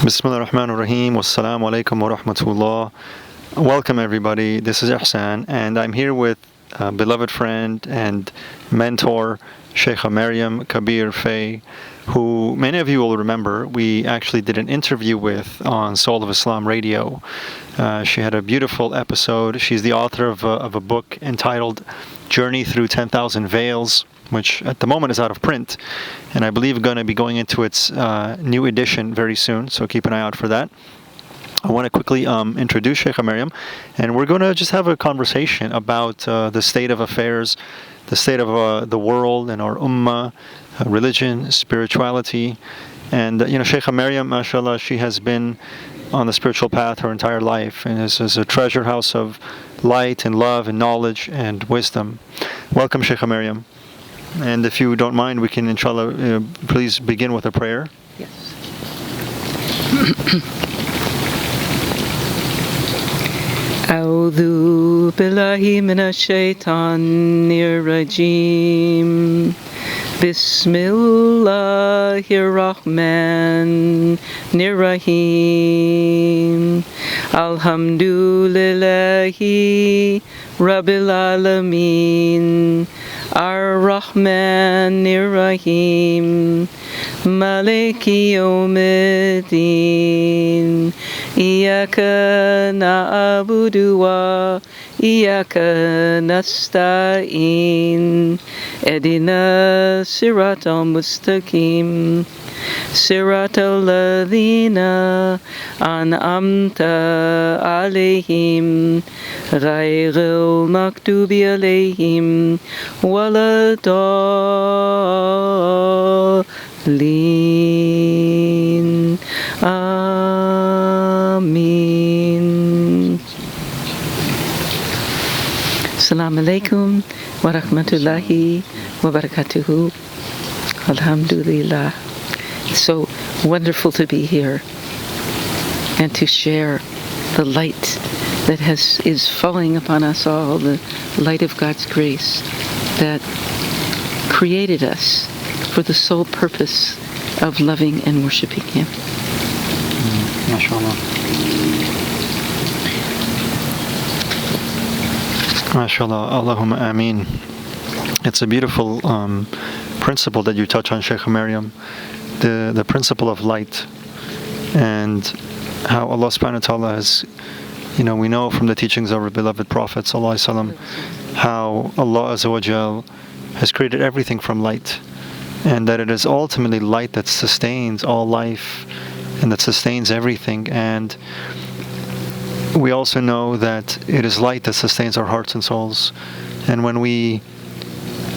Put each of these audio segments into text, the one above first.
Bismillah ar-Rahman ar-Rahim. Wassalamu alaikum wa rahmatullah. Welcome everybody. This is Ihsan, and I'm here with beloved friend and mentor Sheikha Maryam Kabeer Faye, who many of you will remember we actually did an interview with on Soul of Islam Radio. She had a beautiful episode. She's the author of a book entitled Journey Through 10,000 Veils, which at the moment is out of print, and I believe going to be going into its new edition very soon, so keep an eye out for that. I want to quickly introduce Sheikha Maryam, and we're going to just have a conversation about the state of affairs, the state of the world and our Ummah, religion, spirituality. And Sheikha Maryam, mashallah, she has been on the spiritual path her entire life, and is a treasure house of light and love and knowledge and wisdom. Welcome, Sheikha Maryam. And if you don't mind, we can, inshallah, please begin with a prayer. Yes. أعوذ بالله من الشيطان الرجيم بسم الله الرحمن الرحيم الحمد لله رب العالمين الرحمن الرحيم مالك يوم الدين إياك نعبد وإياك نستعين اهدنا الصراط المستقيم صراط الذين أنعمت عليهم غير المغضوب عليهم ولا الضالين آمين. Assalamu alaikum wa rahmatullahi wa barakatuhu. Alhamdulillah. It's so wonderful to be here and to share the light that is falling upon us all, the light of God's grace that created us for the sole purpose of loving and worshiping Him. MashaAllah. MashaAllah. Allahumma ameen. It's a beautiful principle that you touch on, Sheikha Maryam, the principle of light, and how Allah subhanahu wa ta'ala has, we know from the teachings of our beloved Prophet sallallahu alaihi wasallam how Allah azza wa jal has created everything from light, and that it is ultimately light that sustains all life and that sustains everything. And we also know that it is light that sustains our hearts and souls, and when we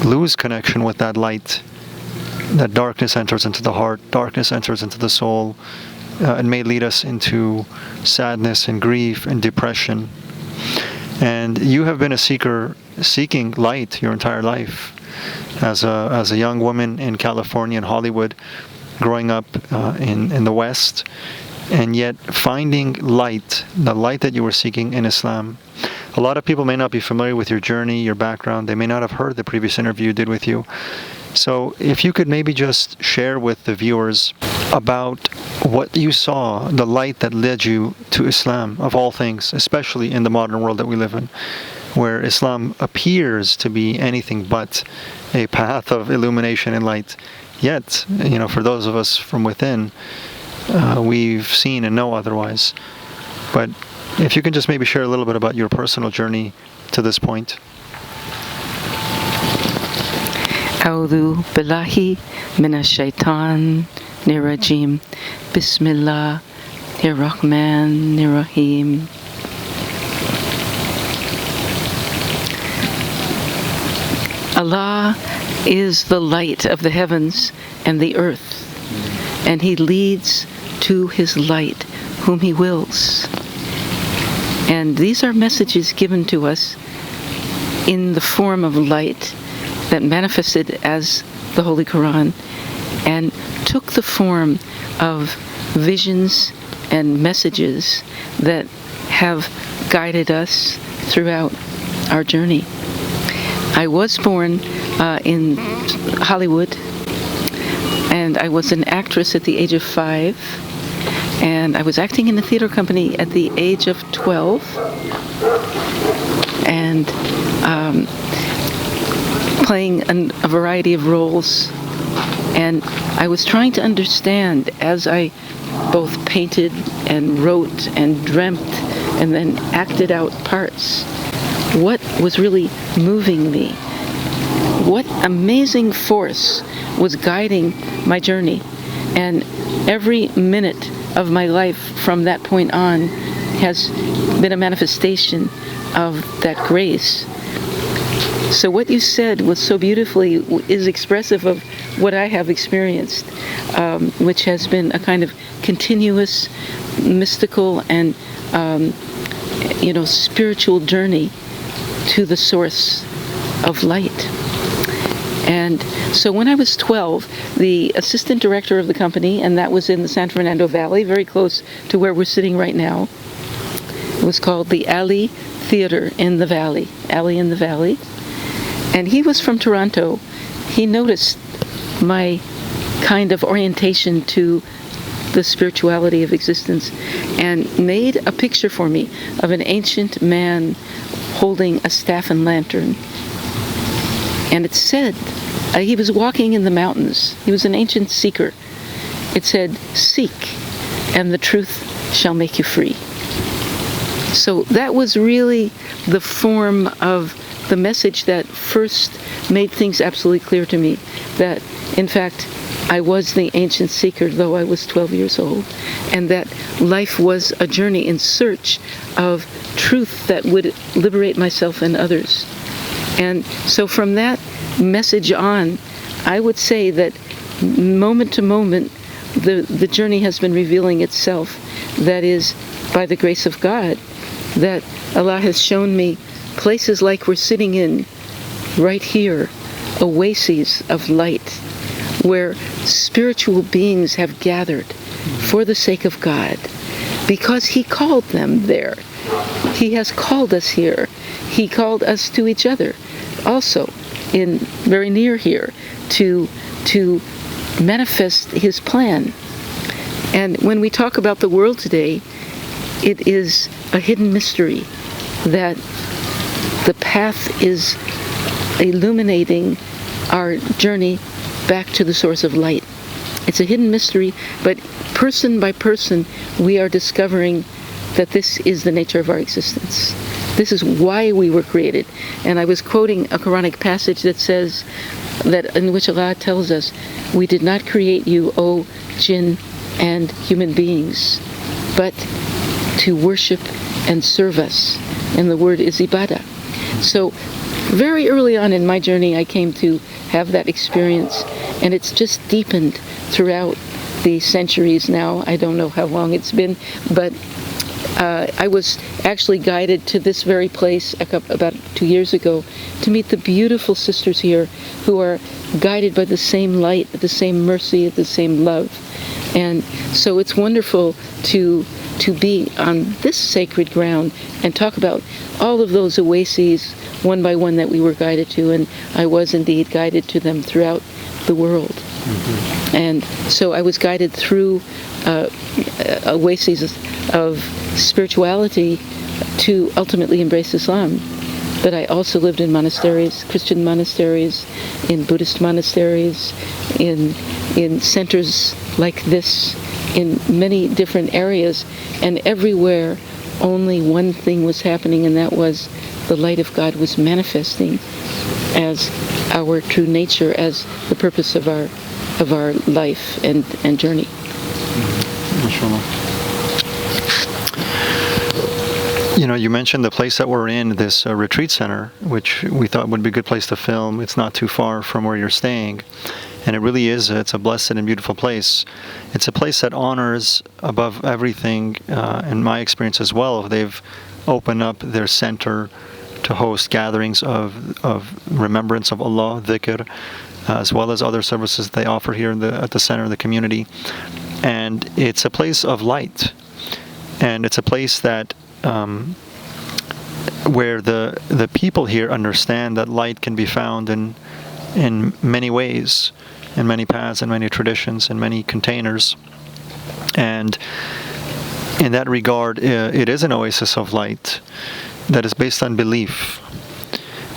lose connection with that light, that darkness enters into the heart, darkness enters into the soul. It may lead us into sadness and grief and depression. And you have been a seeker, seeking light your entire life. As a young woman in California and Hollywood, growing up in the West, and yet finding light, the light that you were seeking in Islam. A lot of people may not be familiar with your journey, your background. They may not have heard the previous interview you did with you. So if you could maybe just share with the viewers about what you saw, the light that led you to Islam, of all things, especially in the modern world that we live in, where Islam appears to be anything but a path of illumination and light. Yet, for those of us from within, we've seen and know otherwise. But if you can just maybe share a little bit about your personal journey to this point. أعوذ بالله من الشيطان الرجيم بسم الله الرحمن الرحيم. Allah is the light of the heavens and the earth, and He leads to His light whom He wills. And these are messages given to us in the form of light that manifested as the Holy Quran and took the form of visions and messages that have guided us throughout our journey. I was born in Hollywood, and I was an actress at the age of 5, And I was acting in a theater company at the age of 12, and playing a variety of roles. And I was trying to understand, as I both painted and wrote and dreamt and then acted out parts, what was really moving me. What amazing force was guiding my journey. And every minute of my life from that point on has been a manifestation of that grace. So what you said was so beautifully is expressive of what I have experienced, which has been a kind of continuous, mystical, and spiritual journey to the source of light. And so when I was 12, the assistant director of the company, and that was in the San Fernando Valley, very close to where we're sitting right now, it was called the Alley Theater in the Valley, Alley in the Valley. And he was from Toronto. He noticed my kind of orientation to the spirituality of existence and made a picture for me of an ancient man holding a staff and lantern. And it said, he was walking in the mountains. He was an ancient seeker. It said, "Seek, and the truth shall make you free." So that was really the form of the message that first made things absolutely clear to me, that in fact I was the ancient seeker, though I was 12 years old, and that life was a journey in search of truth that would liberate myself and others. And so from that message on, I would say that moment to moment, the journey has been revealing itself. That is, by the grace of God, that Allah has shown me places like we're sitting in right here, oases of light, where spiritual beings have gathered for the sake of God, because He called them there. He has called us here. He called us to each other, also in very near here, to manifest His plan. And when we talk about the world today, it is a hidden mystery that the path is illuminating our journey back to the source of light. It's a hidden mystery, but person by person, we are discovering that this is the nature of our existence. This is why we were created. And I was quoting a Quranic passage that says, that in which Allah tells us, "We did not create you, O jinn and human beings, but to worship and serve us." And the word is ibadah. So very early on in my journey, I came to have that experience, and it's just deepened throughout the centuries now. I don't know how long it's been, but I was actually guided to this very place about 2 years ago to meet the beautiful sisters here who are guided by the same light, the same mercy, the same love. And so it's wonderful to be on this sacred ground and talk about all of those oases one by one that we were guided to, and I was indeed guided to them throughout the world. Mm-hmm. And so I was guided through oases of spirituality to ultimately embrace Islam. But I also lived in monasteries, Christian monasteries, in Buddhist monasteries, in centers like this, in many different areas, and everywhere only one thing was happening, and that was the light of God was manifesting as our true nature, as the purpose of our life and journey. Inshallah. You know, you mentioned the place that we're in, this retreat center, which we thought would be a good place to film. It's not too far from where you're staying. And it really is, it's a blessed and beautiful place. It's a place that honors above everything, in my experience as well. They've opened up their center to host gatherings of remembrance of Allah, dhikr, as well as other services they offer here at the center of the community. And it's a place of light. And it's a place that where the people here understand that light can be found in many ways, in many paths, in many traditions, in many containers. And in that regard, it is an oasis of light that is based on belief.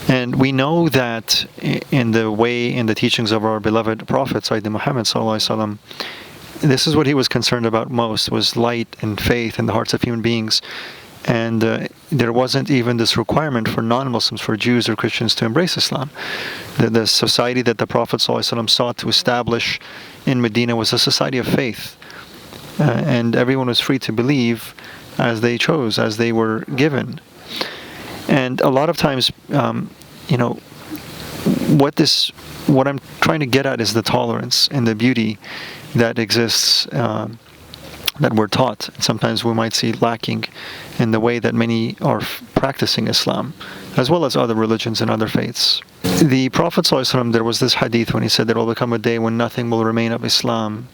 And we know that in the teachings of our beloved Prophet, Sayyidina Muhammad sallallahu alaihi wasallam, this is what he was concerned about most, was light and faith in the hearts of human beings. And there wasn't even this requirement for non-Muslims, for Jews or Christians, to embrace Islam. The society that the Prophet ﷺ sought to establish in Medina was a society of faith. And everyone was free to believe as they chose, as they were given. And a lot of times, what I'm trying to get at is the tolerance and the beauty that exists, that we're taught. Sometimes we might see lacking in the way that many are practicing Islam, as well as other religions and other faiths. The Prophet ﷺ, there was this hadith when he said there will become a day when nothing will remain of Islam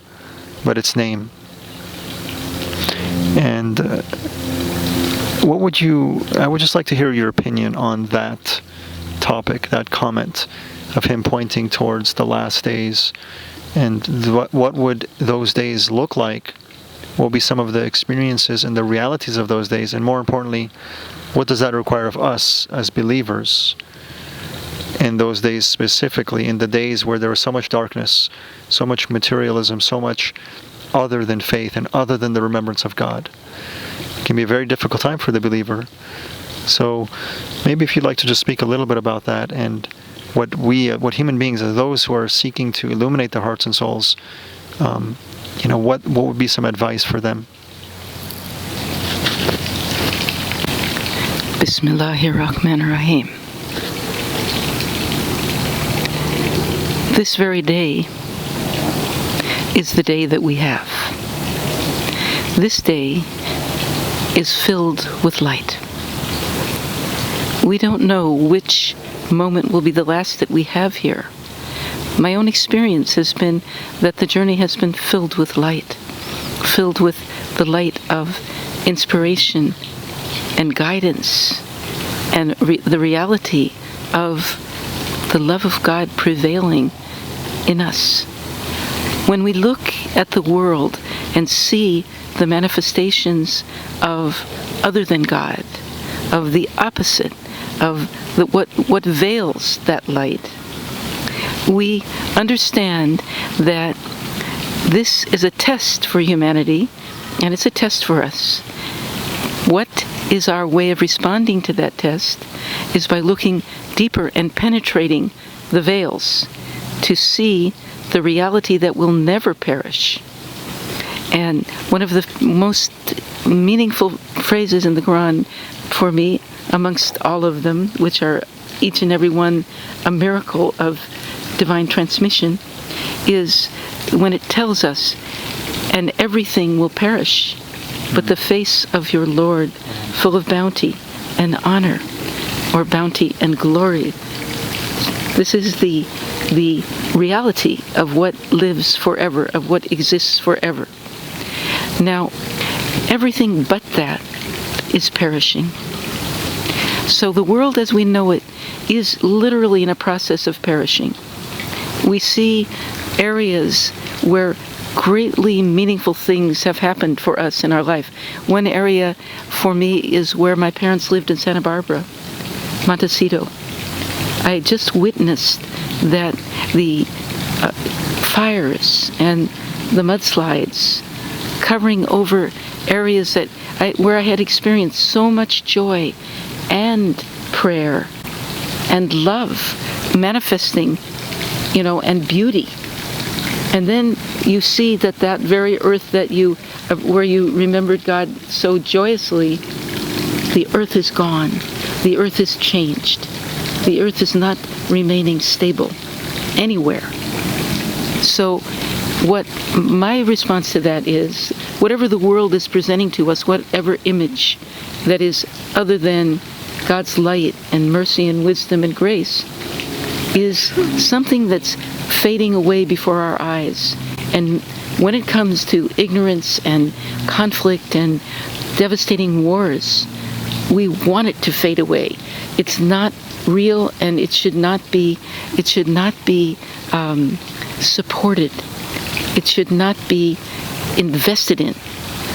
but its name. And I would just like to hear your opinion on that topic, that comment of him pointing towards the last days, and what would those days look like? What will be some of the experiences and the realities of those days? And more importantly, what does that require of us as believers in those days, specifically in the days where there was so much darkness, so much materialism, so much other than faith and other than the remembrance of God? It can be a very difficult time for the believer. So maybe if you'd like to just speak a little bit about that, and what human beings, as those who are seeking to illuminate their hearts and souls, what would be some advice for them? Bismillahirrahmanirrahim. This very day is the day that we have. This day is filled with light. We don't know which moment will be the last that we have here. My own experience has been that the journey has been filled with light, filled with the light of inspiration and guidance, and the reality of the love of God prevailing in us. When we look at the world and see the manifestations of other than God, of the opposite, of what veils that light, we understand that this is a test for humanity, and it's a test for us. What is our way of responding to that test is by looking deeper and penetrating the veils to see the reality that will never perish. And one of the most meaningful phrases in the Quran for me, amongst all of them, which are each and every one a miracle of divine transmission, is when it tells us, and everything will perish, but the face of your Lord, full of bounty and honor, or bounty and glory. This is the reality of what lives forever, of what exists forever. Now, everything but that is perishing. So the world as we know it is literally in a process of perishing. We see areas where greatly meaningful things have happened for us in our life. One area for me is where my parents lived in Santa Barbara, Montecito. I just witnessed that the fires and the mudslides covering over areas where I had experienced so much joy and prayer and love manifesting, and beauty. And then you see that very earth where you remembered God so joyously, the earth is gone. The earth is changed. The earth is not remaining stable anywhere. So what my response to that is, whatever the world is presenting to us, whatever image that is other than God's light and mercy and wisdom and grace, is something that's fading away before our eyes. And when it comes to ignorance and conflict and devastating wars, we want it to fade away. It's not real, and it should not be supported. It should not be invested in.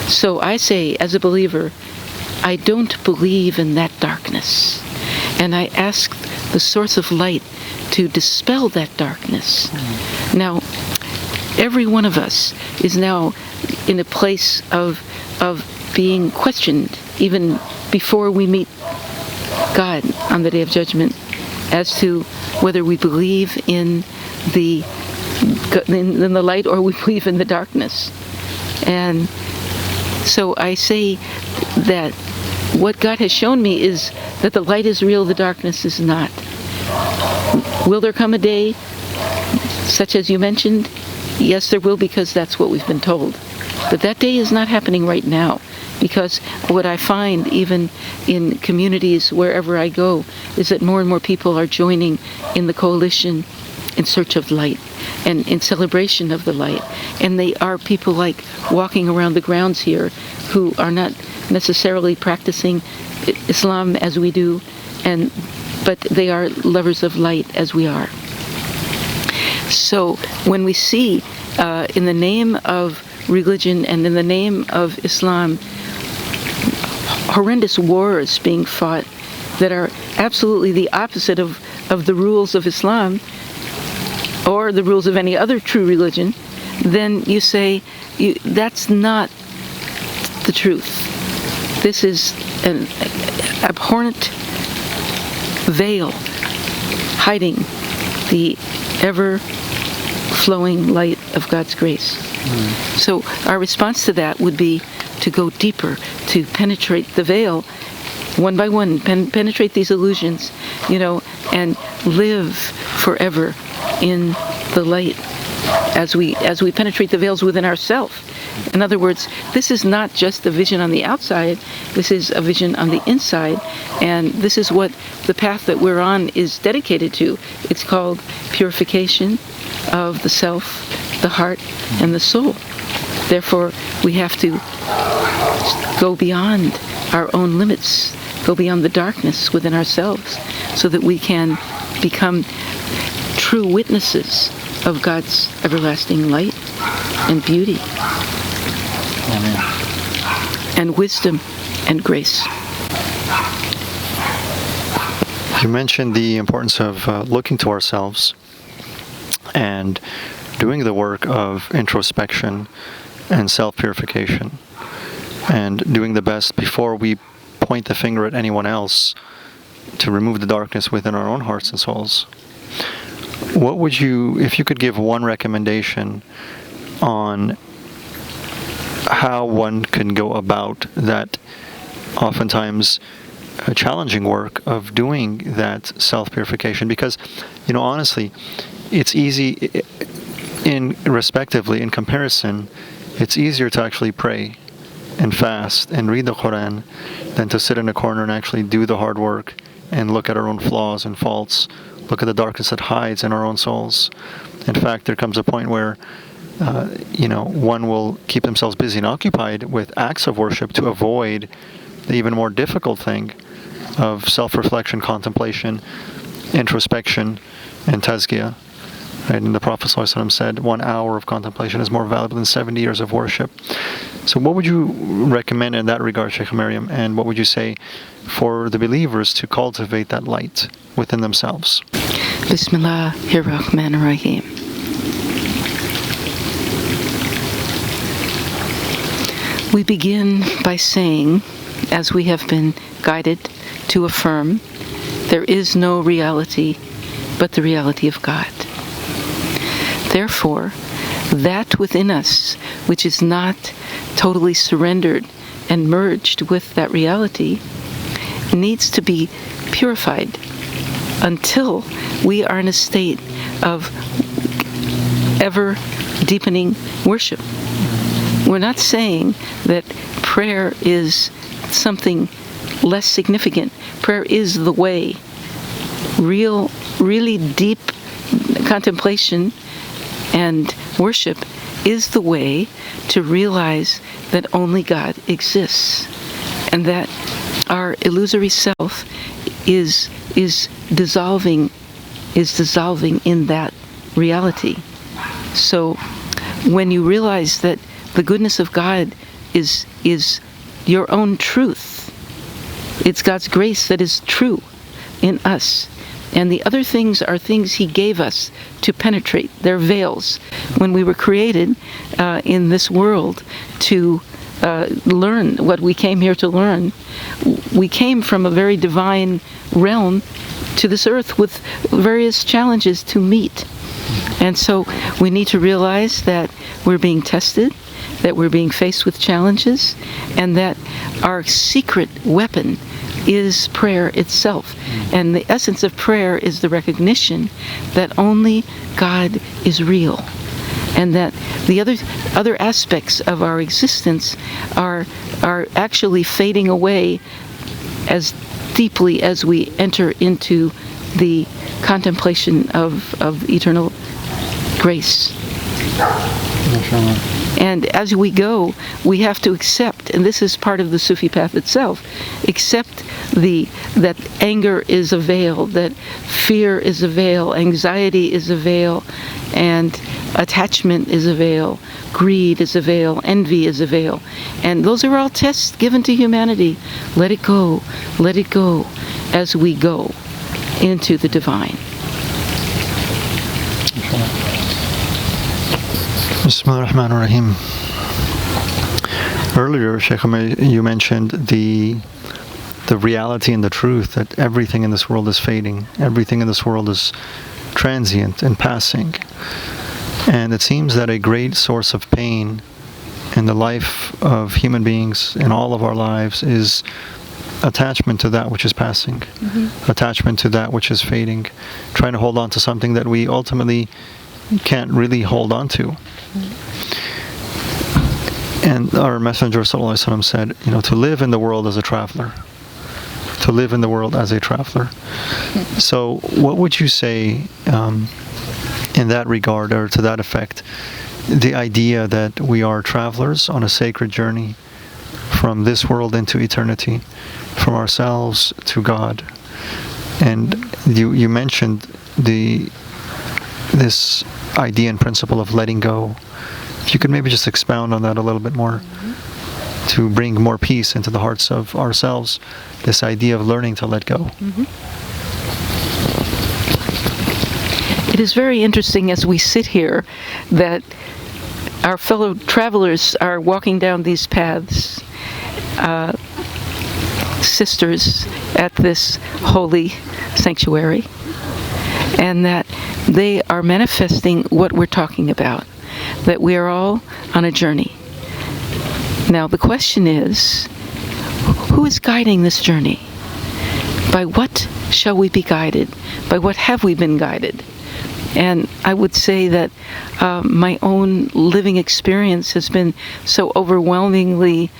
So I say, as a believer, I don't believe in that darkness. And I ask the source of light to dispel that darkness. Now, every one of us is now in a place of being questioned, even before we meet God on the Day of Judgment, as to whether we believe in the light or we believe in the darkness. And so I say that what God has shown me is that the light is real, the darkness is not. Will there come a day such as you mentioned? Yes, there will, because that's what we've been told. But that day is not happening right now, because what I find even in communities wherever I go is that more and more people are joining in the coalition in search of light and in celebration of the light. And they are people like walking around the grounds here who are not necessarily practicing Islam as we do, but they are lovers of light as we are. So when we see in the name of religion and in the name of Islam horrendous wars being fought that are absolutely the opposite of the rules of Islam or the rules of any other true religion, then you say, that's not the truth. This is an abhorrent veil hiding the ever-flowing light of God's grace. So our response to that would be to go deeper, to penetrate the veil one by one, penetrate these illusions, and live forever in the light as we penetrate the veils within ourselves. In other words, this is not just a vision on the outside, this is a vision on the inside, and this is what the path that we're on is dedicated to. It's called purification of the self, the heart, and the soul. Therefore, we have to go beyond our own limits, go beyond the darkness within ourselves, so that we can become true witnesses of God's everlasting light and beauty. Amen. And wisdom and grace. You mentioned the importance of looking to ourselves and doing the work of introspection and self-purification, and doing the best before we point the finger at anyone else to remove the darkness within our own hearts and souls. What would you, if you could give one recommendation on how one can go about that oftentimes challenging work of doing that self-purification? Because, honestly, it's easy, in comparison, it's easier to actually pray and fast and read the Quran than to sit in a corner and actually do the hard work and look at our own flaws and faults, look at the darkness that hides in our own souls. In fact, there comes a point where one will keep themselves busy and occupied with acts of worship to avoid the even more difficult thing of self-reflection, contemplation, introspection, and tazkiyah. Right? And the Prophet ﷺ said, 1 hour of contemplation is more valuable than 70 years of worship. So what would you recommend in that regard, Sheikha Maryam? And what would you say for the believers to cultivate that light within themselves? Bismillahirrahmanirrahim. We begin by saying, as we have been guided to affirm, there is no reality but the reality of God. Therefore, that within us which is not totally surrendered and merged with that reality needs to be purified until we are in a state of ever deepening worship. We're not saying that prayer is something less significant. Prayer is the way. Really deep contemplation and worship is the way to realize that only God exists, and that our illusory self is dissolving in that reality. So when you realize that the goodness of God is your own truth. It's God's grace that is true in us. And the other things are things He gave us to penetrate. They're veils. When we were created in this world to learn what we came here to learn, we came from a very divine realm to this earth with various challenges to meet. And so we need to realize that we're being tested, that we're being faced with challenges, and that our secret weapon is prayer itself. And the essence of prayer is the recognition that only God is real, and that the other aspects of our existence are actually fading away as deeply as we enter into the contemplation of eternal grace. And as we go, we have to accept, and this is part of the Sufi path itself, accept that anger is a veil, that fear is a veil, anxiety is a veil, and attachment is a veil, greed is a veil, envy is a veil. And those are all tests given to humanity. Let it go as we go into the divine. Bismillah ar-Rahman ar-Rahim. Earlier, Sheikha Maryam, you mentioned the reality and the truth that everything in this world is fading. Everything in this world is transient and passing. And it seems that a great source of pain in the life of human beings, in all of our lives, is attachment to that which is passing, attachment to that which is fading, trying to hold on to something that we ultimately can't really hold on to. And our Messenger ﷺ said, to live in the world as a traveler. To live in the world as a traveler. So what would you say in that regard, or to that effect, the idea that we are travelers on a sacred journey from this world into eternity, from ourselves to God? And you mentioned this idea and principle of letting go. If you could maybe just expound on that a little bit more, to bring more peace into the hearts of ourselves, this idea of learning to let go. It is very interesting as we sit here that our fellow travelers are walking down these paths, sisters at this holy sanctuary, and that they are manifesting what we're talking about, that we are all on a journey. Now the question is, who is guiding this journey? By what shall we be guided? By what have we been guided? And I would say that my own living experience has been so overwhelmingly,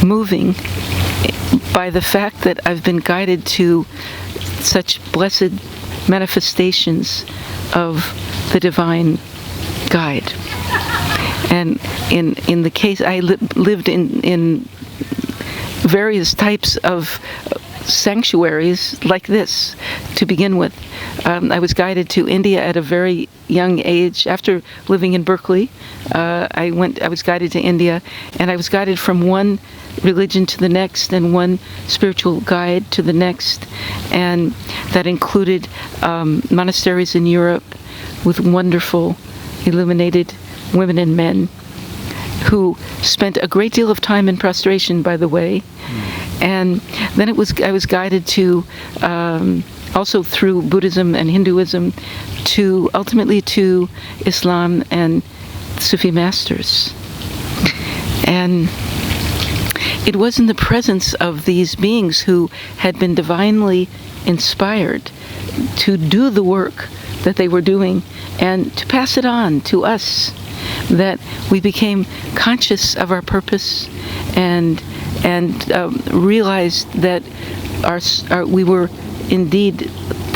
moving by the fact that I've been guided to such blessed manifestations of the divine guide. And in the case, I lived in various types of sanctuaries like this to begin with. I was guided to India at a very young age. After living in Berkeley, I was guided to India, and I was guided from one religion to the next and one spiritual guide to the next, and that included monasteries in Europe with wonderful illuminated women and men who spent a great deal of time in prostration, by the way. And then I was guided to also through Buddhism and Hinduism to ultimately to Islam and Sufi masters. And it was in the presence of these beings who had been divinely inspired to do the work that they were doing and to pass it on to us that we became conscious of our purpose and realized that we were indeed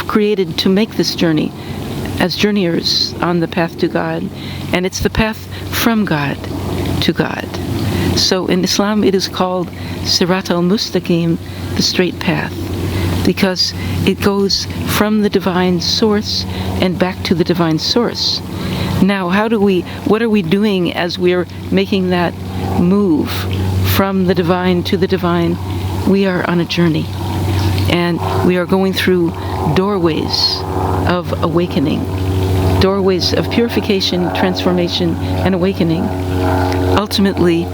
created to make this journey as journeyers on the path to God, and it's the path from God to God. So in Islam it is called Sirat al-Mustaqim, the straight path, because it goes from the divine source and back to the divine source. Now, what are we doing as we're making that move from the divine to the divine? We are on a journey, and we are going through doorways of awakening, doorways of purification, transformation, and awakening. Ultimately,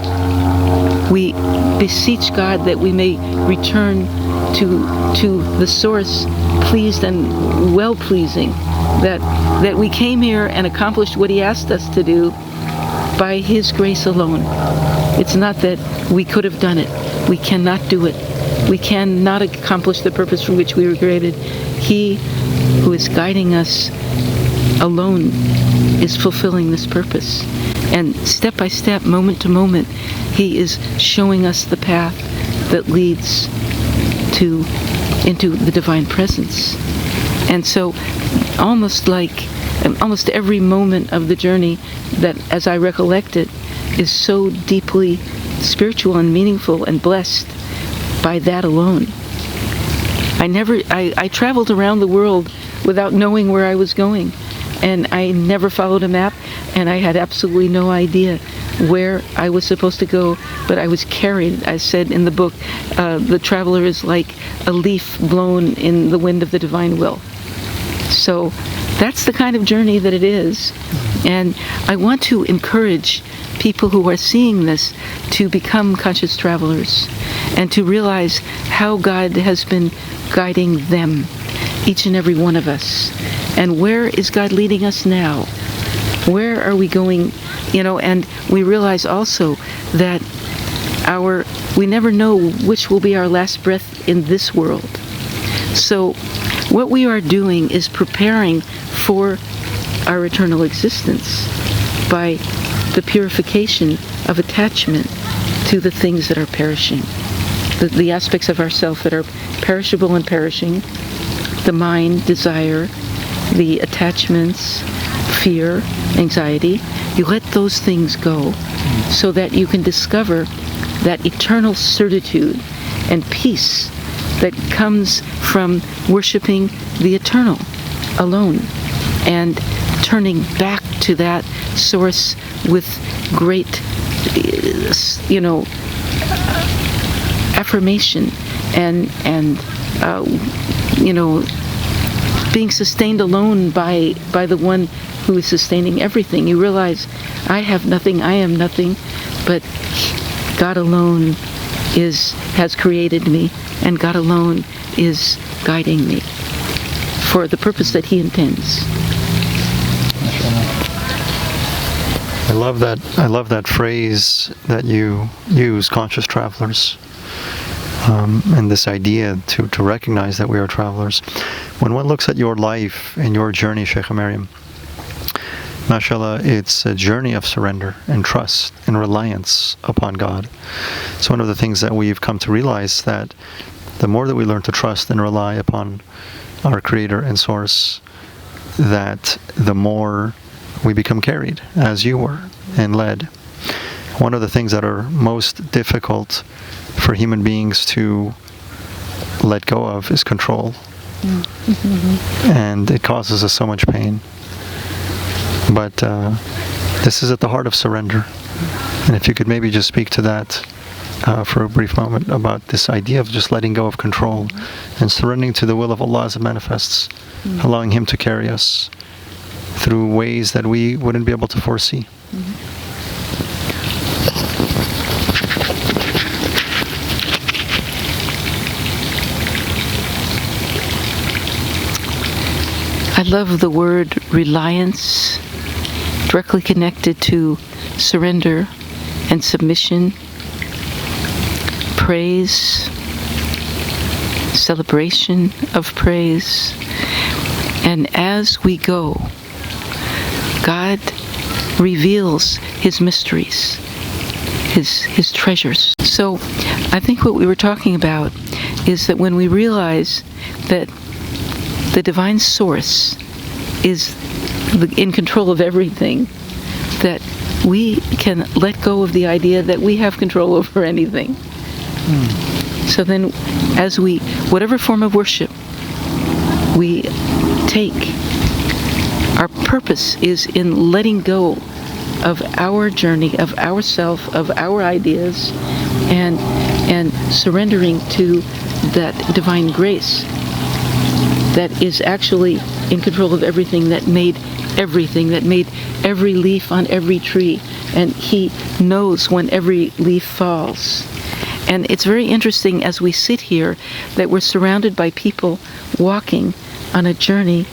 we beseech God that we may return to the source, pleased and well-pleasing, that we came here and accomplished what He asked us to do by His grace alone. It's not that we could have done it. We cannot do it. We cannot accomplish the purpose for which we were created. He who is guiding us alone is fulfilling this purpose. And step by step, moment to moment, He is showing us the path that leads into the divine presence. And so almost every moment of the journey, that as I recollect it, is so deeply spiritual and meaningful and blessed by that alone. I traveled around the world without knowing where I was going, and I never followed a map, and I had absolutely no idea where I was supposed to go, but I was carried. I said in the book, the traveler is like a leaf blown in the wind of the divine will. So that's the kind of journey that it is. And I want to encourage people who are seeing this to become conscious travelers and to realize how God has been guiding them, each and every one of us. And where is God leading us now? Where are we going? And we realize also that we never know which will be our last breath in this world. So what we are doing is preparing for our eternal existence by the purification of attachment to the things that are perishing, the aspects of ourself that are perishable and perishing, the mind, desire, the attachments, fear, anxiety. You let those things go so that you can discover that eternal certitude and peace that comes from worshiping the eternal alone and turning back to that source with great, affirmation and being sustained alone by the one who is sustaining everything. You realize, I have nothing, I am nothing, but God alone has created me, and God alone is guiding me for the purpose that He intends. I love that phrase that you use, conscious travelers, and this idea to recognize that we are travelers. When one looks at your life and your journey, Sheikha Maryam, mashallah, it's a journey of surrender and trust and reliance upon God. It's one of the things that we've come to realize, that the more that we learn to trust and rely upon our Creator and Source, that the more we become carried, as you were, and led. One of the things that are most difficult for human beings to let go of is control. Mm-hmm. And it causes us so much pain. But this is at the heart of surrender. And if you could maybe just speak to that for a brief moment, about this idea of just letting go of control and surrendering to the will of Allah as it manifests, allowing Him to carry us through ways that we wouldn't be able to foresee. I love the word reliance, directly connected to surrender and submission, praise, celebration of praise. And as we go, God reveals His mysteries, His treasures. So I think what we were talking about is that when we realize that the divine source is in control of everything, that we can let go of the idea that we have control over anything. So then, as whatever form of worship we take, Our purpose is in letting go of our journey, of ourself, of our ideas, and surrendering to that divine grace that is actually in control of everything, that made every leaf on every tree, and He knows when every leaf falls. And it's very interesting as we sit here that we're surrounded by people walking on a journey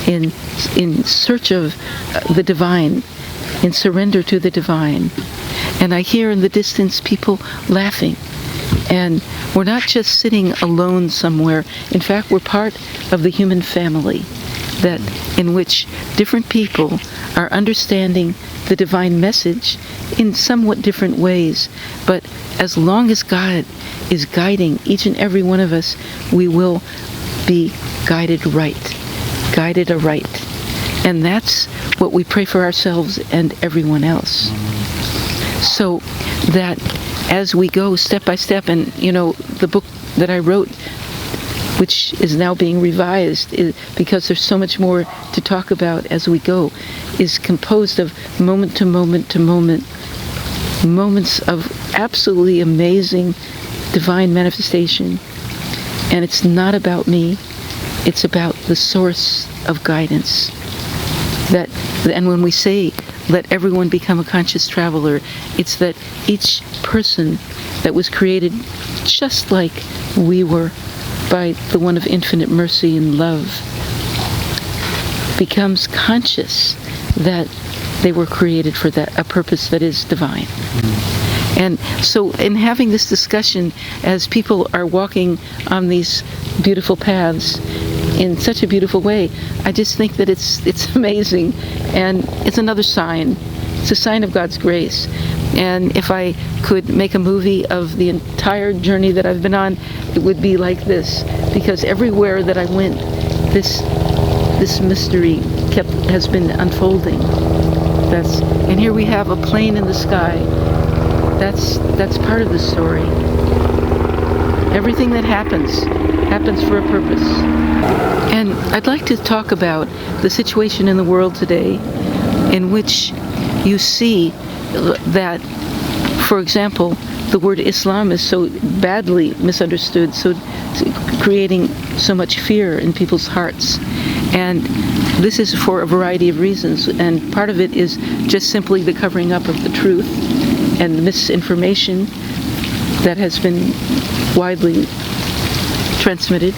in search of the divine, in surrender to the divine. And I hear in the distance people laughing. And we're not just sitting alone somewhere. In fact, we're part of the human family, that in which different people are understanding the divine message in somewhat different ways. But as long as God is guiding each and every one of us, we will be guided aright. And that's what we pray for ourselves and everyone else. So that as we go step by step, and the book that I wrote, which is now being revised, because there's so much more to talk about as we go, is composed of moment to moment to moment, moments of absolutely amazing divine manifestation. And it's not about me, it's about the source of guidance. And when we say, let everyone become a conscious traveler, it's that each person that was created just like we were by the one of infinite mercy and love becomes conscious that they were created for a purpose that is divine. And so in having this discussion, as people are walking on these beautiful paths in such a beautiful way, I just think that it's amazing, and it's another sign. It's a sign of God's grace. And if I could make a movie of the entire journey that I've been on, it would be like this, because everywhere that I went, this mystery has been unfolding. And here we have a plane in the sky. That's part of the story. Everything that happens for a purpose. And I'd like to talk about the situation in the world today in which you see that, for example, the word Islam is so badly misunderstood, so creating so much fear in people's hearts. And this is for a variety of reasons, and part of it is just simply the covering up of the truth and the misinformation that has been widely transmitted.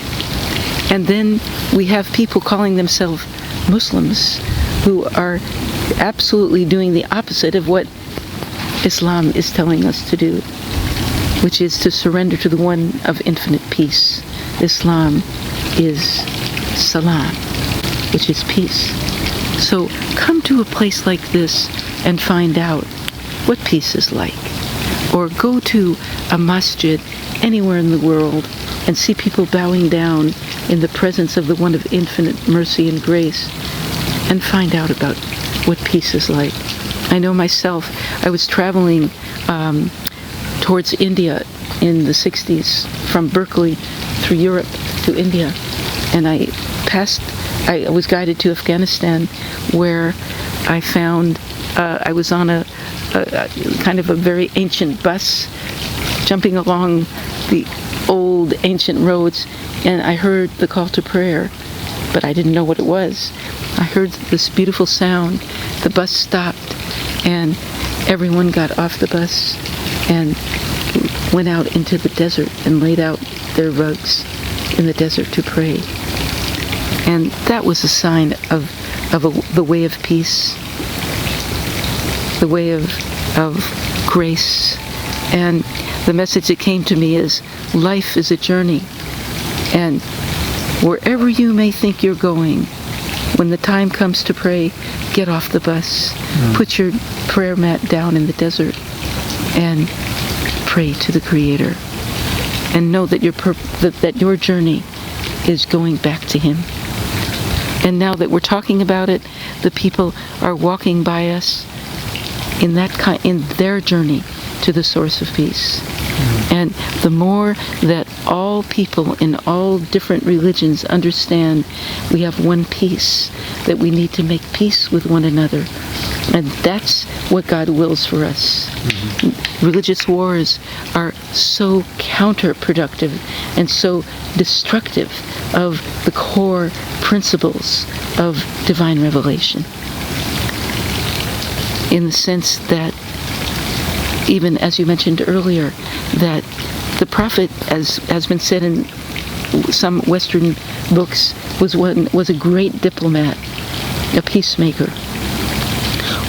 And then we have people calling themselves Muslims who are absolutely doing the opposite of what Islam is telling us to do, which is to surrender to the one of infinite peace. Islam is salam, which is peace. So come to a place like this and find out what peace is like. Or go to a masjid anywhere in the world and see people bowing down in the presence of the one of infinite mercy and grace, and find out about what peace is like. I know myself, I was traveling towards India in the 60s, from Berkeley through Europe to India, and I was guided to Afghanistan, where I found I was on a kind of a very ancient bus jumping along the old ancient roads, and I heard the call to prayer, but I didn't know what it was. I heard this beautiful sound. The bus stopped, and everyone got off the bus and went out into the desert and laid out their rugs in the desert to pray. And that was a sign of the way of peace, the way of grace. And the message that came to me is, life is a journey, and wherever you may think you're going, when the time comes to pray, get off the bus, put your prayer mat down in the desert, and pray to the Creator, and know that your journey is going back to Him. And now that we're talking about it, the people are walking by us in their journey to the source of peace. And the more that all people in all different religions understand we have one peace, that we need to make peace with one another. And that's what God wills for us. Religious wars are so counterproductive and so destructive of the core principles of divine revelation. In the sense that, even as you mentioned earlier, that the prophet, as has been said in some Western books, was a great diplomat, a peacemaker.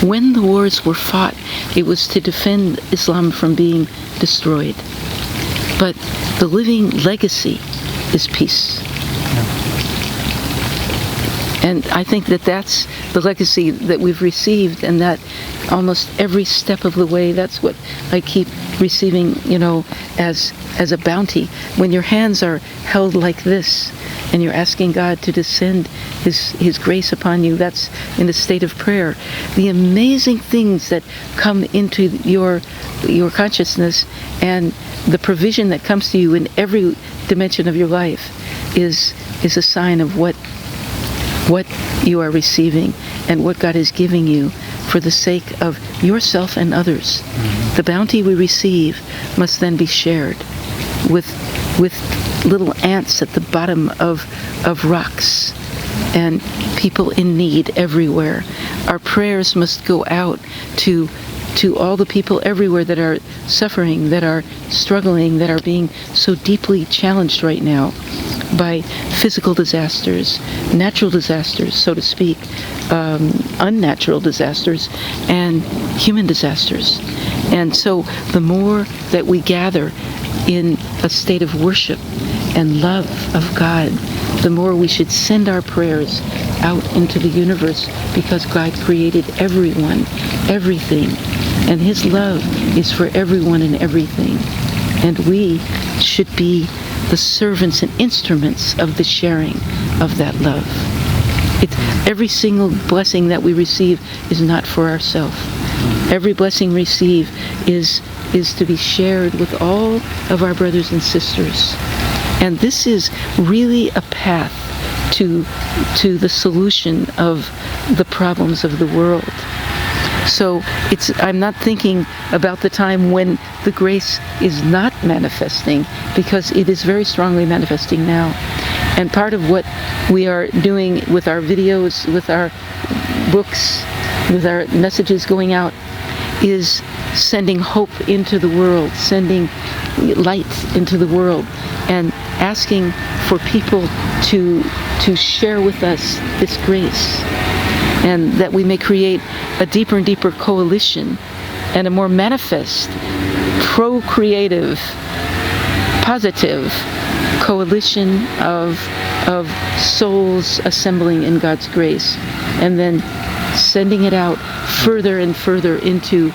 When the wars were fought, it was to defend Islam from being destroyed. But the living legacy is peace. And I think that that's the legacy that we've received, and that almost every step of the way, that's what I keep receiving, as a bounty. When your hands are held like this, and you're asking God to descend His grace upon you, that's in a state of prayer. The amazing things that come into your consciousness, and the provision that comes to you in every dimension of your life is a sign of what you are receiving and what God is giving you for the sake of yourself and others. The bounty we receive must then be shared with little ants at the bottom of rocks and people in need everywhere. Our prayers must go out to all the people everywhere that are suffering, that are struggling, that are being so deeply challenged right now by physical disasters, natural disasters, so to speak, unnatural disasters, and human disasters. And so the more that we gather in a state of worship and love of God, the more we should send our prayers out into the universe, because God created everyone, everything, and His love is for everyone and everything. And we should be the servants and instruments of the sharing of that love. Every single blessing that we receive is not for ourselves. Every blessing received is to be shared with all of our brothers and sisters. And this is really a path to the solution of the problems of the world. So I'm not thinking about the time when the grace is not manifesting, because it is very strongly manifesting now. And part of what we are doing with our videos, with our books, with our messages going out, is sending hope into the world, sending light into the world, and asking for people to share with us this grace, and that we may create a deeper and deeper coalition and a more manifest, procreative, positive coalition of souls assembling in God's grace, and then sending it out further and further into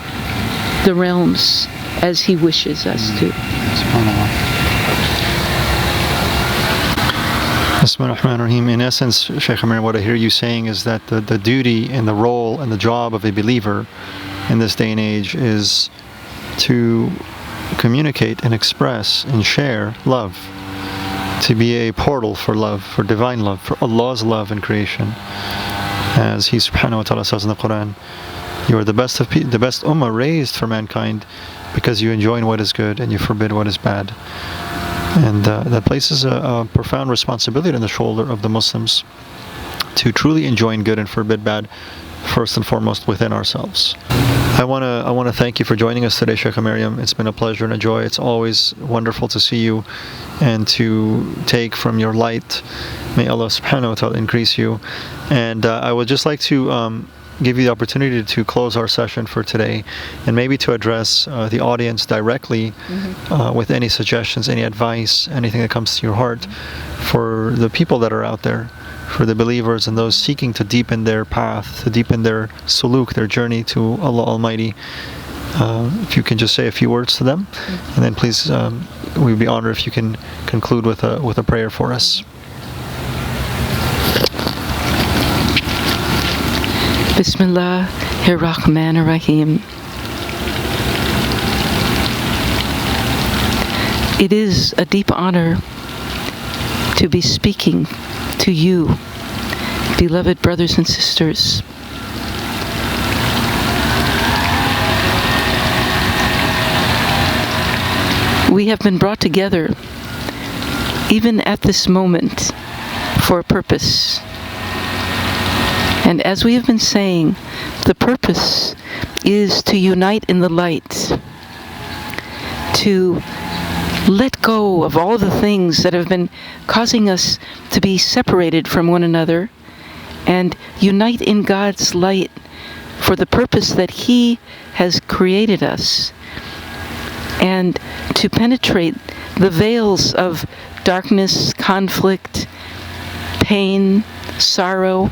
the realms as He wishes us to. Bismillahirrahmanirrahim. In essence, Sheikha Maryam, what I hear you saying is that the duty and the role and the job of a believer in this day and age is to communicate and express and share love, to be a portal for love, for divine love, for Allah's love in creation. As He subhanahu wa ta'ala says in the Quran, you are the best ummah raised for mankind, because you enjoin what is good and you forbid what is bad. And that places a profound responsibility on the shoulder of the Muslims to truly enjoin good and forbid bad, first and foremost within ourselves. I want to thank you for joining us today, Sheikha Maryam. It's been a pleasure and a joy. It's always wonderful to see you and to take from your light. May Allah subhanahu wa ta'ala increase you. And I would just like to give you the opportunity to close our session for today, and maybe to address the audience directly with any suggestions, any advice, anything that comes to your heart for the people that are out there, for the believers and those seeking to deepen their path, to deepen their suluk, their journey to Allah Almighty. If you can just say a few words to them, and then please, we'd be honored if you can conclude with a prayer for us. Bismillahirrahmanirrahim. It is a deep honor to be speaking to you, beloved brothers and sisters. We have been brought together, even at this moment, for a purpose. And as we have been saying, the purpose is to unite in the light, to let go of all the things that have been causing us to be separated from one another, and unite in God's light for the purpose that He has created us, and to penetrate the veils of darkness, conflict, pain, sorrow,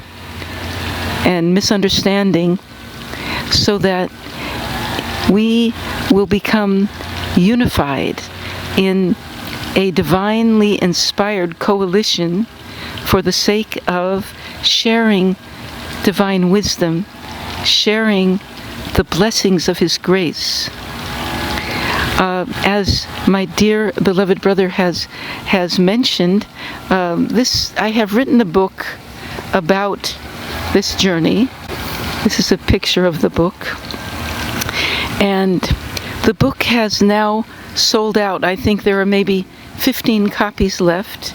and misunderstanding, so that we will become unified in a divinely inspired coalition for the sake of sharing divine wisdom, sharing the blessings of His grace. As my dear beloved brother has mentioned, I have written a book about this journey. This is a picture of the book, and the book has now sold out. I think there are maybe 15 copies left.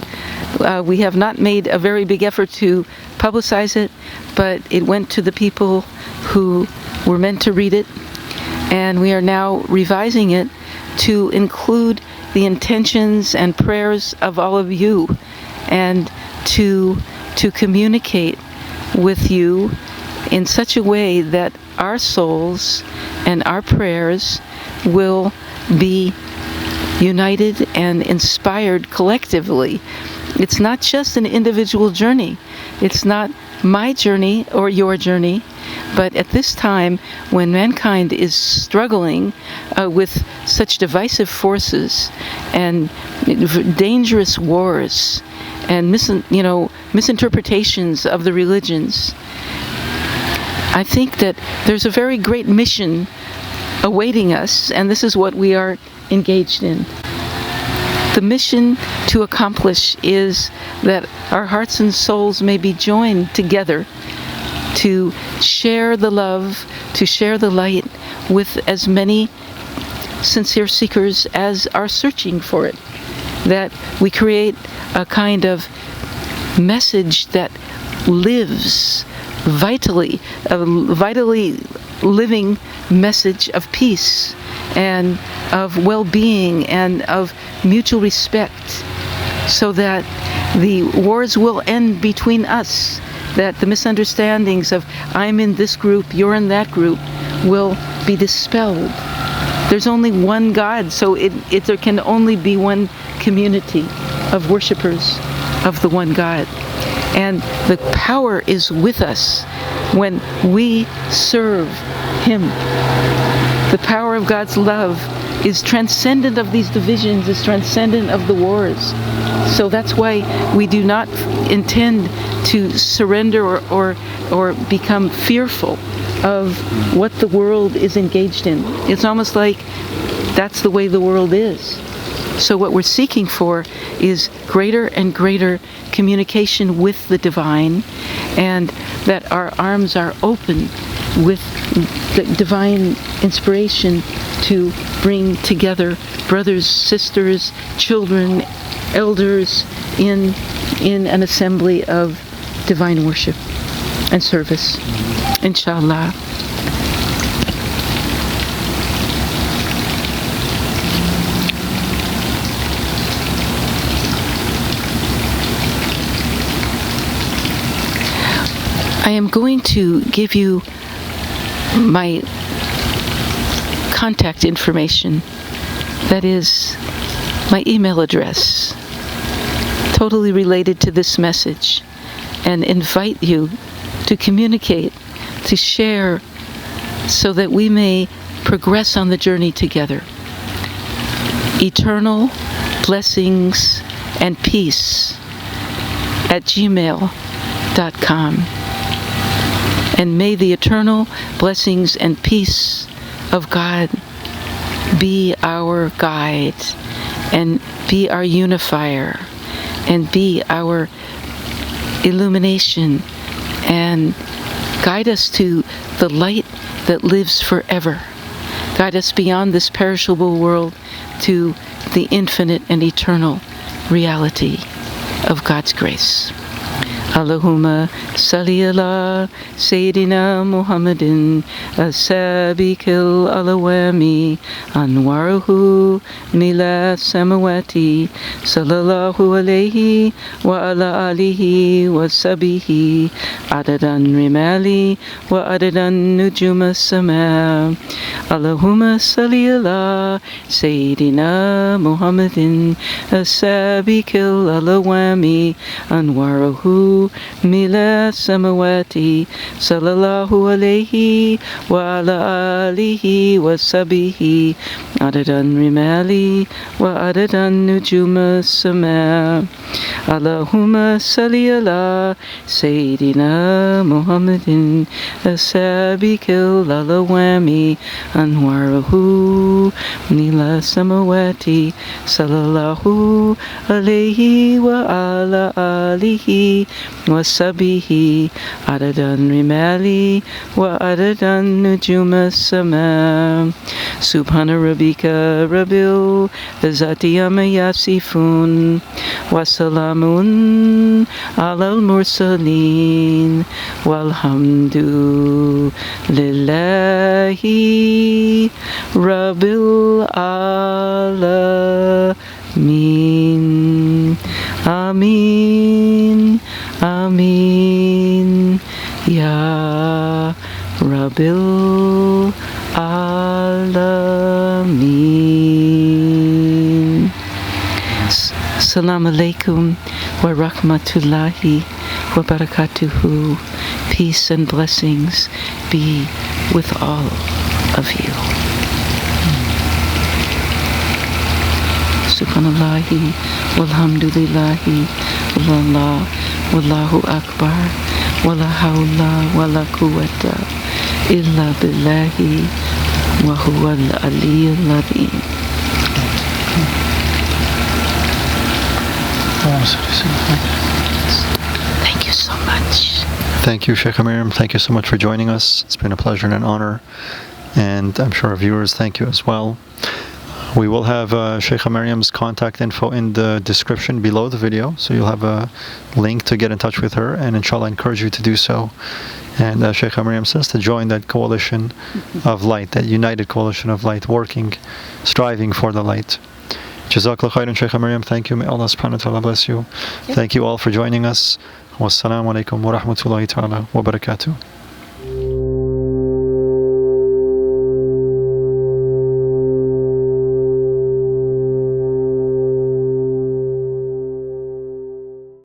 We have not made a very big effort to publicize it, but it went to the people who were meant to read it, and we are now revising it to include the intentions and prayers of all of you, and to communicate with you in such a way that our souls and our prayers will be united and inspired collectively. It's not just an individual journey. It's not my journey or your journey, but at this time when mankind is struggling with such divisive forces and dangerous wars and misinterpretations of the religions, I think that there's a very great mission awaiting us, and this is what we are engaged in. The mission to accomplish is that our hearts and souls may be joined together to share the love, to share the light with as many sincere seekers as are searching for it. That we create a kind of message that lives vitally, a vitally living message of peace and of well-being and of mutual respect, so that the wars will end between us, that the misunderstandings of I'm in this group, you're in that group, will be dispelled. There's only one God, so there can only be one community of worshipers of the one God. And the power is with us when we serve Him. The power of God's love is transcendent of these divisions, is transcendent of the wars. So that's why we do not intend to surrender or become fearful of what the world is engaged in. It's almost like that's the way the world is. So what we're seeking for is greater and greater communication with the divine, and that our arms are open with the divine inspiration to bring together brothers, sisters, children, elders in an assembly of divine worship and service. Inshallah. I am going to give you my contact information, that is my email address, totally related to this message, and invite you to communicate, to share, so that we may progress on the journey together. Eternal blessings and peace at gmail.com. And may the eternal blessings and peace of God be our guide and be our unifier, and be our illumination, and guide us to the light that lives forever. Guide us beyond this perishable world to the infinite and eternal reality of God's grace. Allahumma salli ala Sayyidina Muhammadin as-sabiqil alawami anwaruhu mila samawati sallallahu alayhi wa ala alihi wa sahbihi adadan rimali wa adadan nujum as-sama. Allahumma salli ala Sayyidina Muhammadin as-sabiqil alawami anwaruhu mila samawati sallallahu alayhi wa ala alihi wa sahbihi adadan rimali wa adadan nujum as-sama. Allahumma salli ala Sayyidina Muhammadin as-sabiqil alawami anwaruhu mila samawati sallallahu alayhi wa ala alihi wa sahbihi adadan rimali wa adadan nujum as-sama. Subhana rabbika rabbil izzati amma yasifun wa salamun alal mursalin walhamdu lillahi rabbil alamin. Amin. Amin. Ya Rabbil Alamin. Assalamu alaikum wa rahmatullahi wa barakatuhu. Peace and blessings be with all of you. Subhanallahi walhamdulillahi wallah wallahu akbar wala hawla wala quwwata illa billahi wa huwa al-aliyyul azim. Thank you so much. Thank you, Sheikha Maryam. Thank you so much for joining us. It's been a pleasure and an honor. And I'm sure our viewers thank you as well. We will have Sheikha Maryam's contact info in the description below the video, so you'll have a link to get in touch with her, and inshallah I encourage you to do so. And Sheikha Maryam says to join that coalition of light, that united coalition of light, working, striving for the light. Jazakallah khairan, Sheikha Maryam. Thank you. May Allah subhanahu wa ta'ala bless you. Thank you all for joining us. Wassalamu alaikum wa rahmatullahi ta'ala wa barakatuh.